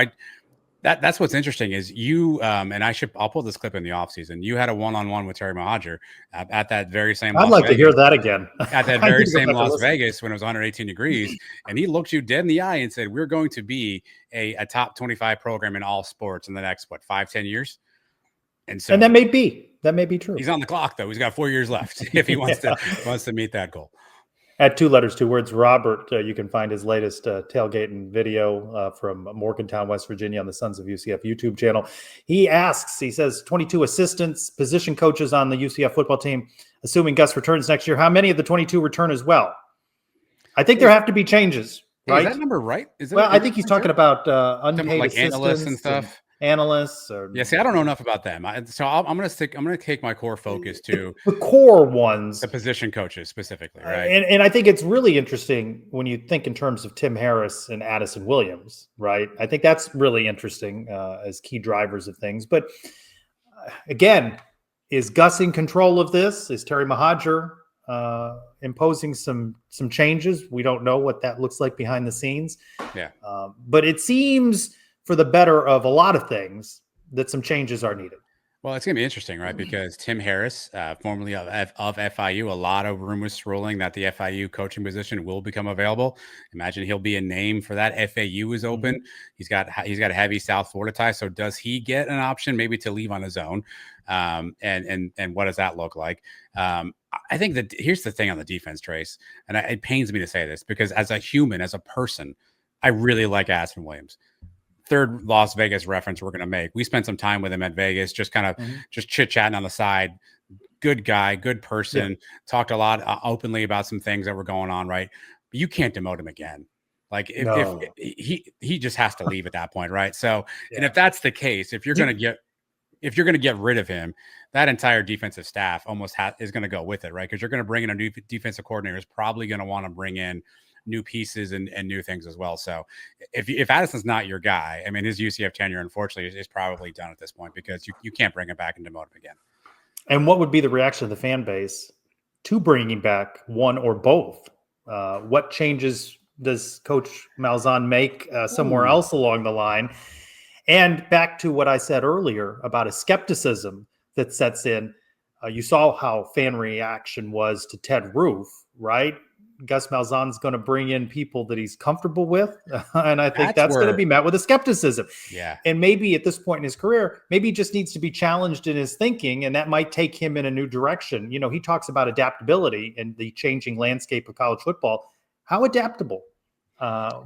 that's what's interesting is you and I'll pull this clip in the offseason. You had a one-on-one with Terry Mohajir at that very same I'd like to hear that again. At that very same Las Vegas when it was 118 degrees. And he looked you dead in the eye and said, we're going to be a top 25 program in all sports in the next 5-10 years. And that may be true. He's on the clock though. He's got 4 years left if he wants to meet that goal. At 2 letters, 2 words, Robert, you can find his latest tailgating video from Morgantown, West Virginia on the Sons of UCF YouTube channel. He says 22 assistants, position coaches on the UCF football team, assuming Gus returns next year. How many of the 22 return as well? I think there have to be changes, right? Is that number right? I think he's talking about unpaid like analysts and stuff. Analysts see, I don't know enough about them. I'm going to take my core focus to the core ones, the position coaches specifically, right? And I think it's really interesting when you think in terms of Tim Harris and Addison Williams, right? I think that's really interesting as key drivers of things. But again, is Gus in control of this? Is Terry Mohajir imposing some changes? We don't know what that looks like behind the scenes. Yeah, but it seems, for the better of a lot of things, that some changes are needed. Well, it's going to be interesting, right? Because Tim Harris, formerly of FIU, a lot of rumors swirling that the FIU coaching position will become available. Imagine he'll be a name for that. FAU is open. Mm-hmm. He's got a heavy South Florida tie. So does he get an option maybe to leave on his own? And what does that look like? I think that here's the thing on the defense, Trace, and it pains me to say this because as a human, as a person, I really like Addison Williams. Third Las Vegas reference we're going to make. We spent some time with him at Vegas, just kind of just chit-chatting on the side. Good guy, good person, talked a lot openly about some things that were going on, right? you can't demote him again. Like if No. he just has to leave at that point, right? So, and Yeah. if that's the case, if you're going to get rid of him, that entire defensive staff almost is going to go with it, right? Because you're going to bring in a new defensive coordinator who's probably going to want to bring in new pieces and new things as well. So if Addison's not your guy, I mean, his UCF tenure, unfortunately, is probably done at this point because you can't bring him back and demote him again. And what would be the reaction of the fan base to bringing back one or both? What changes does Coach Malzahn make somewhere else along the line? And back to what I said earlier about a skepticism that sets in. You saw how fan reaction was to Ted Roof, right? Gus Malzahn's going to bring in people that he's comfortable with. And I think that's going to be met with a skepticism. Yeah. And maybe at this point in his career, maybe he just needs to be challenged in his thinking, and that might take him in a new direction. You know, he talks about adaptability and the changing landscape of college football. How adaptable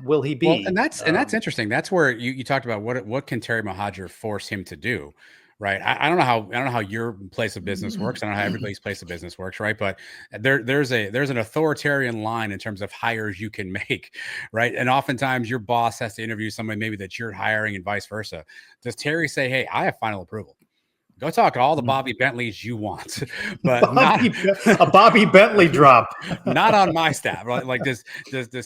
will he be? Well, and that's interesting. That's where you talked about what can Terry Mohajir force him to do, right? I don't know how your place of business works. I don't know how everybody's place of business works, right? But there's an authoritarian line in terms of hires you can make, right? And oftentimes your boss has to interview somebody maybe that you're hiring and vice versa. Does Terry say, "Hey, I have final approval. Go talk to all the Bobby Bentleys you want, but a Bobby Bentley drop, not on my staff." Right? Like, does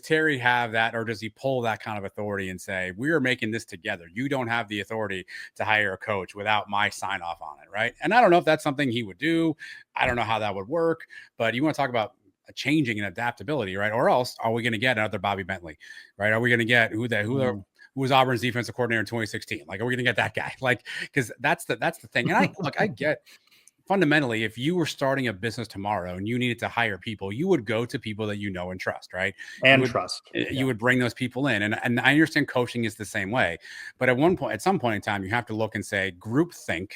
Terry have that, or does he pull that kind of authority and say, "We are making this together. You don't have the authority to hire a coach without my sign off on it," right? And I don't know if that's something he would do. I don't know how that would work, but you want to talk about changing and adaptability, right? Or else, are we going to get another Bobby Bentley, right? Are we going to get who was Auburn's defensive coordinator in 2016? Like, are we going to get that guy? Like, because that's the thing. And I get fundamentally, if you were starting a business tomorrow and you needed to hire people, you would go to people that you know and trust, right? You would bring those people in. And I understand coaching is the same way, but at some point in time, you have to look and say, groupthink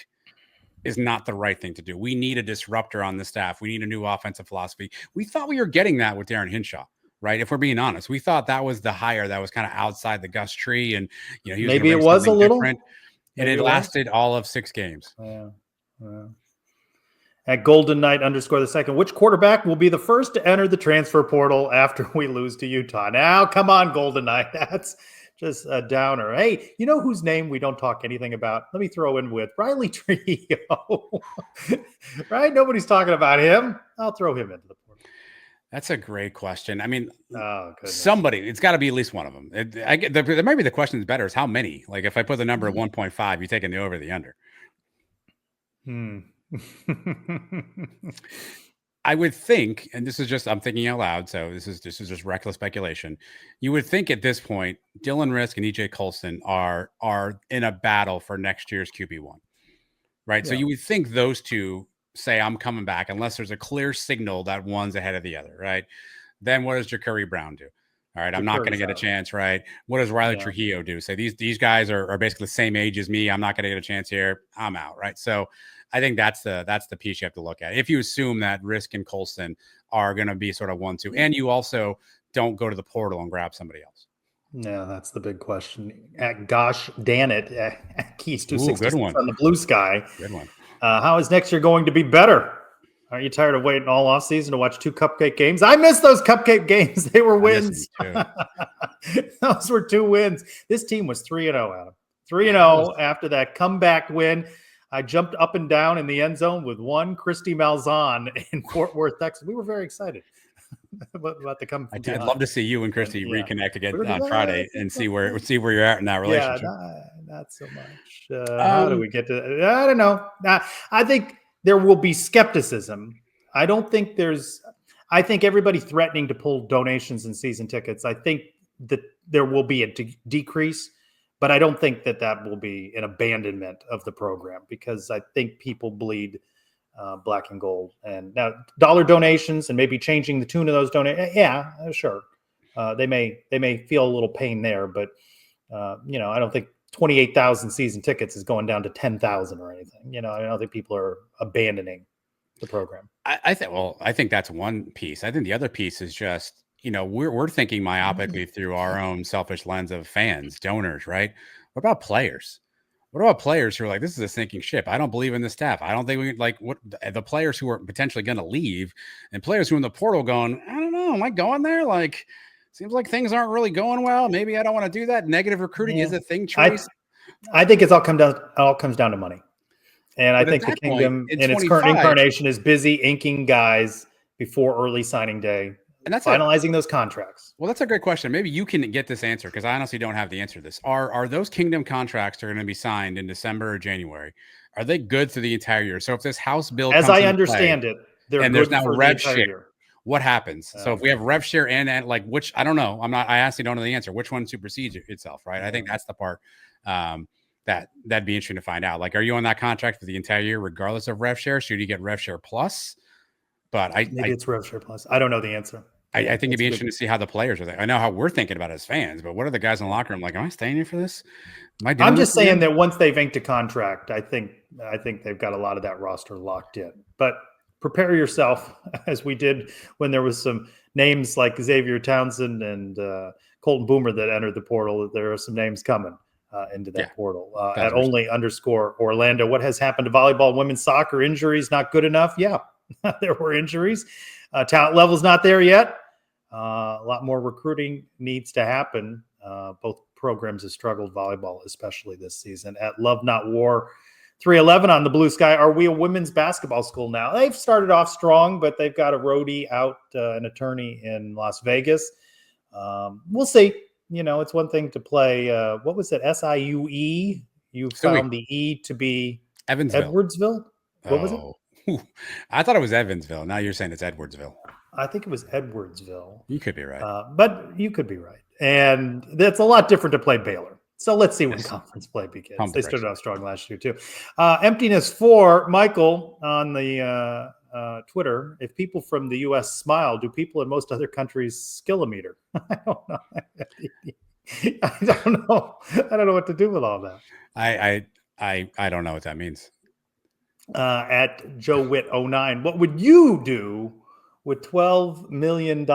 is not the right thing to do. We need a disruptor on the staff. We need a new offensive philosophy. We thought we were getting that with Darren Hinshaw. Right. If we're being honest, we thought that was the hire that was kind of outside the Gus tree. And, you know, he was maybe it was a little different, and it lasted all of 6 games. Yeah. At Golden Knight _2, which quarterback will be the first to enter the transfer portal after we lose to Utah? Now, come on, Golden Knight. That's just a downer. Hey, you know whose name we don't talk anything about? Let me throw in with Riley Trujillo. Right? Nobody's talking about him. I'll throw him into the portal. That's a great question. I mean, somebody, it's got to be at least one of them. Maybe the question is better is how many? Like, if I put the number at 1.5, you taking the over or the under? I would think, and this is just, I'm thinking out loud, so this is just reckless speculation. You would think at this point, Dylan Risk and EJ Colston are in a battle for next year's QB1, right? Yeah. So you would think those two say, I'm coming back, unless there's a clear signal that one's ahead of the other, right? Then what does Ja'Carri Brown do? All right, I'm not going to get a chance, right? What does Riley Trujillo do? Say these guys are basically the same age as me. I'm not going to get a chance here. I'm out, right? So I think that's the piece you have to look at. If you assume that Risk and Colston are going to be sort of 1-2, and you also don't go to the portal and grab somebody else. Yeah, that's the big question. Gosh, Dan it, Keys 260 on the blue sky. Good one. How is next year going to be better? Aren't you tired of waiting all offseason to watch 2 cupcake games? I miss those cupcake games. They were wins. Those were 2 wins. This team was 3-0, Adam. 3-0 after that comeback win. I jumped up and down in the end zone with one Christy Malzahn in Fort Worth, Texas. We were very excited about the come. I'd love to see you and Christy reconnect again on Friday and see where you're at in that relationship. Yeah, not so much. How do we get to? I don't know. I think there will be skepticism. I think everybody threatening to pull donations and season tickets. I think that there will be a decrease, but I don't think that will be an abandonment of the program, because I think people bleed black and gold. And now dollar donations and maybe changing the tune of those donations. Yeah, sure. They may feel a little pain there, but I don't think 28,000 season tickets is going down to 10,000 or anything. I don't think people are abandoning the program. I think that's one piece. I think the other piece is just, we're thinking myopically through our own selfish lens of fans, donors, right? What about players? What about players who are like, this is a sinking ship? I don't believe in the staff. I don't think we what the players who are potentially going to leave, and players who are in the portal going, I don't know, am I going there? Like, seems like things aren't really going well. Maybe I don't want to do that. Negative recruiting is a thing, I, Trace. I think it all comes down to money. And I think the Kingdom in its current incarnation is busy inking guys before early signing day, and that's finalizing those contracts. Well, that's a great question. Maybe you can get this answer because I honestly don't have the answer to this. Are those Kingdom contracts that are going to be signed in December or January? Are they good through the entire year? So if this House bill, as I understand it, they're and good there's now for rev the entire share. year. What happens? So if we have rev share and like which I don't know, I honestly don't know the answer. Which one supersedes itself, right? I think that's the part that'd be interesting to find out. Like, are you on that contract for the entire year, regardless of rev share? Should you get rev share plus? But maybe it's rev share plus. I don't know the answer. I think it'd be interesting to see how the players are there. I know how we're thinking about it as fans, but what are the guys in the locker room like? Am I staying here for this? I'm just saying that once they've inked a contract, I think they've got a lot of that roster locked in. But prepare yourself, as we did when there was some names like Xavier Townsend and Colton Boomer that entered the portal. There are some names coming into that portal. At _Orlando, what has happened to volleyball, women's soccer? Injuries not good enough? Yeah, there were injuries. Talent level's not there yet. A lot more recruiting needs to happen. Both programs have struggled, volleyball especially this season. At Love Not War 311 on the Blue Sky, are we a women's basketball school now? They've started off strong, but they've got a roadie out, an attorney in Las Vegas. We'll see. You know, it's one thing to play. What was it? SIUE. You found the E to be Edwardsville. What was it? I thought it was Evansville. Now you're saying it's Edwardsville. I think it was Edwardsville. You could be right. But you could be right. And that's a lot different to play Baylor. So let's see when conference play begins. They started off strong last year, too. Emptiness 4, Michael on the Twitter. If people from the U.S. smile, do people in most other countries skill-a-meter? I don't know. I don't know. I don't know what to do with all that. I don't know what that means. At Joe Witt 09, what would you do with $12 million?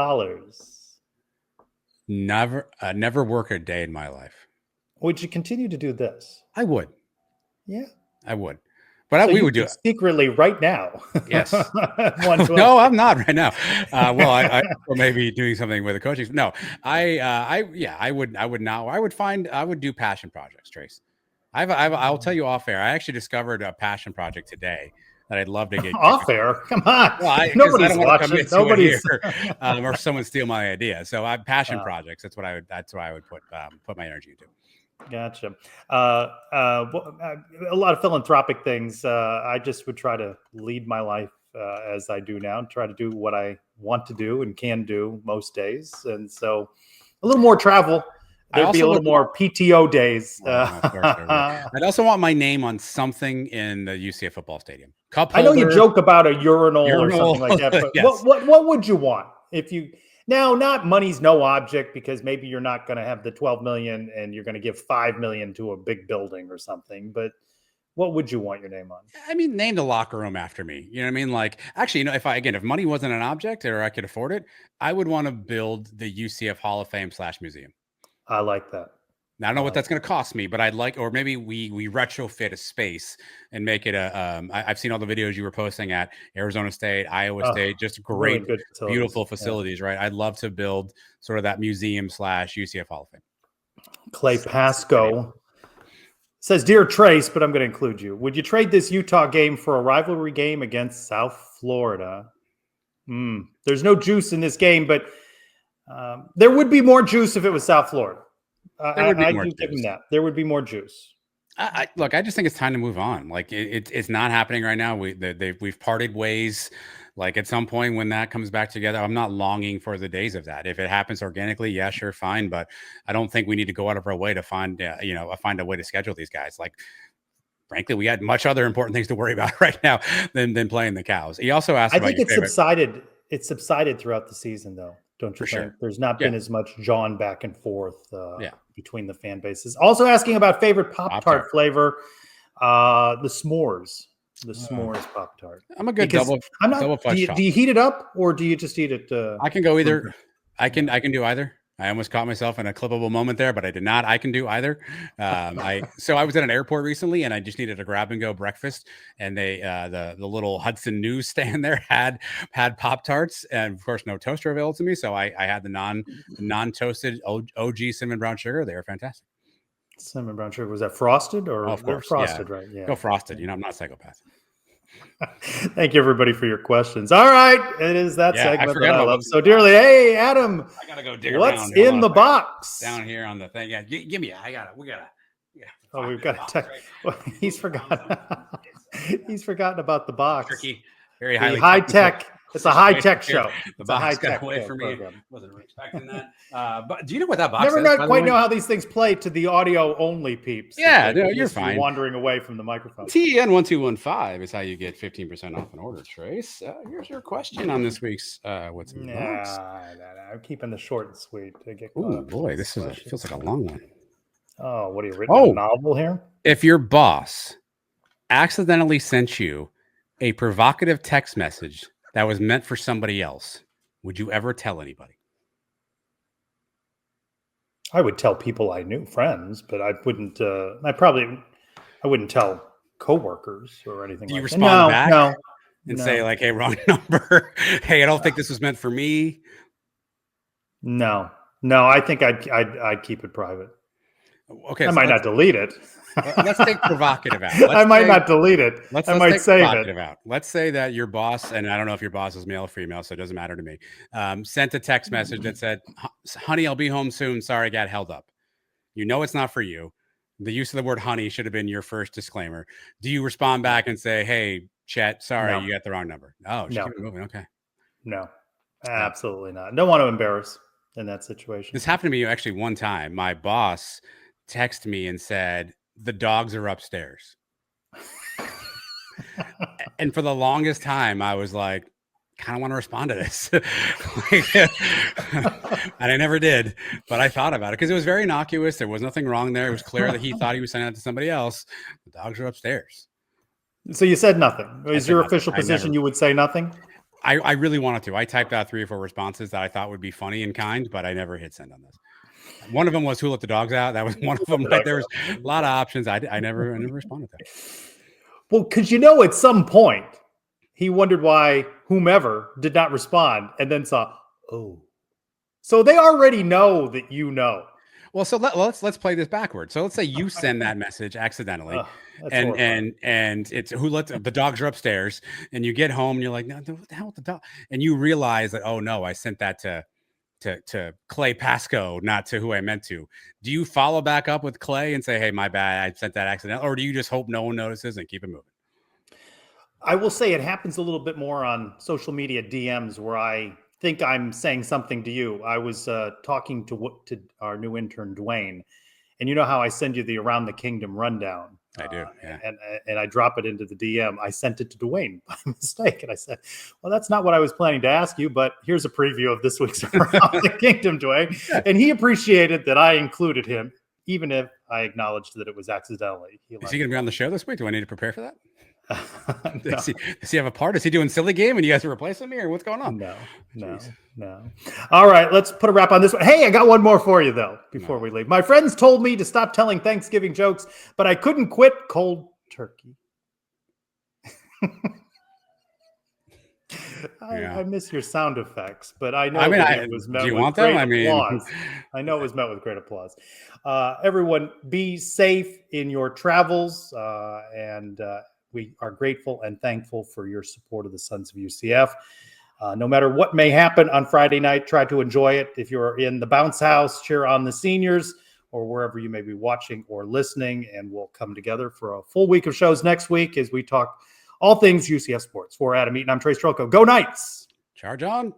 Never work a day in my life. Would you continue to do this? I would. Yeah, I would. But we would do it secretly right now. Yes. No, I'm not right now. Well, I or maybe doing something with the coaching. No, I would not. I would do passion projects, Trace. I'll tell you off air. I actually discovered a passion project today that I'd love to get off air. Come on, well, nobody's watching. Nobody's or someone steal my idea. So passion projects. That's what I would put my energy into. Gotcha. A lot of philanthropic things. I just would try to lead my life as I do now, and try to do what I want to do and can do most days. And so a little more travel. There'd be a little more PTO days. I'd also want my name on something in the UCF football stadium. Cup holder. I know you joke about a urinal or something like that, but yes. what would you want if you? Now, not money's no object, because maybe you're not going to have the 12 million and you're going to give 5 million to a big building or something. But what would you want your name on? I mean, name the locker room after me. You know what I mean? Like, actually, if money wasn't an object or I could afford it, I would want to build the UCF Hall of Fame / museum. I like that. Now, I don't know what that's going to cost me, but or maybe we retrofit a space and make it I've seen all the videos you were posting at Arizona State, Iowa State, just great, really beautiful facilities, right? I'd love to build sort of that museum / UCF Hall of Fame. Clay Pasco says, "Dear Trace," but I'm going to include you. Would you trade this Utah game for a rivalry game against South Florida? There's no juice in this game, but there would be more juice if it was South Florida. I do give him that. There would be more juice. Look, I just think it's time to move on. Like it's not happening right now. We've parted ways. Like at some point when that comes back together, I'm not longing for the days of that. If it happens organically, yeah, sure, fine. But I don't think we need to go out of our way to find a way to schedule these guys. Like, frankly, we got much other important things to worry about right now than playing the Cows. He also asked. I think it's subsided. It's subsided throughout the season, though. Don't you think? Sure. There's not been as much jawing back and forth between the fan bases. Also asking about favorite Pop-Tart flavor, the s'mores. The s'mores Pop-Tart. I'm a good double fudge. Do you heat it up or do you just eat it? I can go either. I can do either. I almost caught myself in a clippable moment there, but I did not. I can do either. So I was at an airport recently, and I just needed a grab and go breakfast, and they the little Hudson News stand there had Pop-Tarts, and of course no toaster available to me, so I had the non toasted OG cinnamon brown sugar. They were fantastic. Cinnamon brown sugar, was that frosted or Of they're course, frosted, yeah. right? Yeah. Go frosted. You know, I'm not a psychopath. Thank you, everybody, for your questions. All right, it is that Yeah, I segment forgot that I about love what's in so the box. dearly. Hey, Adam, I gotta go dig what's around. Hold in on the a second. box? Down here on the thing. Yeah, give me. We gotta. Oh, we've got to. Well, he's forgotten. He's forgotten about the box. Tricky, very The highly high technical tech. It's a high tech situation show. here. The It's a box high got tech away from me. program. Wasn't expecting that. But do you know what that box Never is? not by the quite way? know how these things play to the audio only peeps. Yeah, They no, get you're used to you fine. wandering away from the microphone. TN 1215 is how you get 15% off an order, Trace. Here's your question on this week's What's in the Box. I'm keeping this short and sweet. To get caught Oh up boy, in this questions. feels like a long one. Oh, what are you written? Oh. A novel here? If your boss accidentally sent you a provocative text message that was meant for somebody else, would you ever tell anybody? I would tell people I knew, friends, but I wouldn't. I wouldn't tell coworkers or anything. Do you like that. respond back and no. say like, "Hey, wrong number. Hey, I don't think this was meant for me." No. I think I'd keep it private. Okay, I so might not delete it. let's take provocative out. I might not delete it. I might take save provocative it. out. Let's say that your boss, and I don't know if your boss is male or female, so it doesn't matter to me, sent a text message that said, "Honey, I'll be home soon. Sorry, I got held up." You know it's not for you. The use of the word honey should have been your first disclaimer. Do you respond back and say, "Hey, Chet, sorry, No. you got the wrong number"? Oh, just No. keep it moving. Okay. No, absolutely not. Don't want to embarrass in that situation. This happened to me actually one time. My boss texted me and said, "The dogs are upstairs." And for the longest time, I was like, kind of want to respond to this. And I never did, but I thought about it because it was very innocuous. There was nothing wrong there. It was clear that he thought he was sending it to somebody else. The dogs are upstairs. So you said nothing. Is your nothing. official position you would say nothing? I really wanted to. I typed out 3 or 4 responses that I thought would be funny and kind, but I never hit send on this. One of them was who let the dogs out. That was one of them. Right? There was a lot of options. I never responded to. Well, because at some point he wondered why whomever did not respond, and then saw, oh, so they already know that you know. Well, so let's play this backwards. So let's say you send that message accidentally, and it's who let the dogs are upstairs, and you get home and you're like, no, what the hell with the dog? And you realize that, oh no, I sent that to Clay Pasco, not to who I meant to. Do you follow back up with Clay and say, hey, my bad, I sent that accidentally, or do you just hope no one notices and keep it moving? I will say it happens a little bit more on social media DMs where I think I'm saying something to you. I was talking to our new intern, Dwayne, and you know how I send you the Around the Kingdom rundown? I do, yeah. And I drop it into the DM. I sent it to Dwayne by mistake. And I said, well, that's not what I was planning to ask you, but here's a preview of this week's Around the Kingdom, Dwayne. Yeah. And he appreciated that I included him, even if I acknowledged that it was accidentally. Is he going to be on the show this week? Do I need to prepare for that? No. Does he have a part? Is he doing silly game and you guys are replacing me, or what's going on? No. All right, let's put a wrap on this one. Hey, I got one more for you though before we leave. My friends told me to stop telling Thanksgiving jokes, but I couldn't quit cold turkey. I miss your sound effects, but I know it was met with great applause. I know it was met with great applause. Everyone, be safe in your travels, and we are grateful and thankful for your support of the Sons of UCF. No matter what may happen on Friday night, try to enjoy it. If you're in the bounce house, cheer on the seniors, or wherever you may be watching or listening, and we'll come together for a full week of shows next week as we talk all things UCF sports. For Adam Eaton, I'm Trace Trelko. Go Knights! Charge on!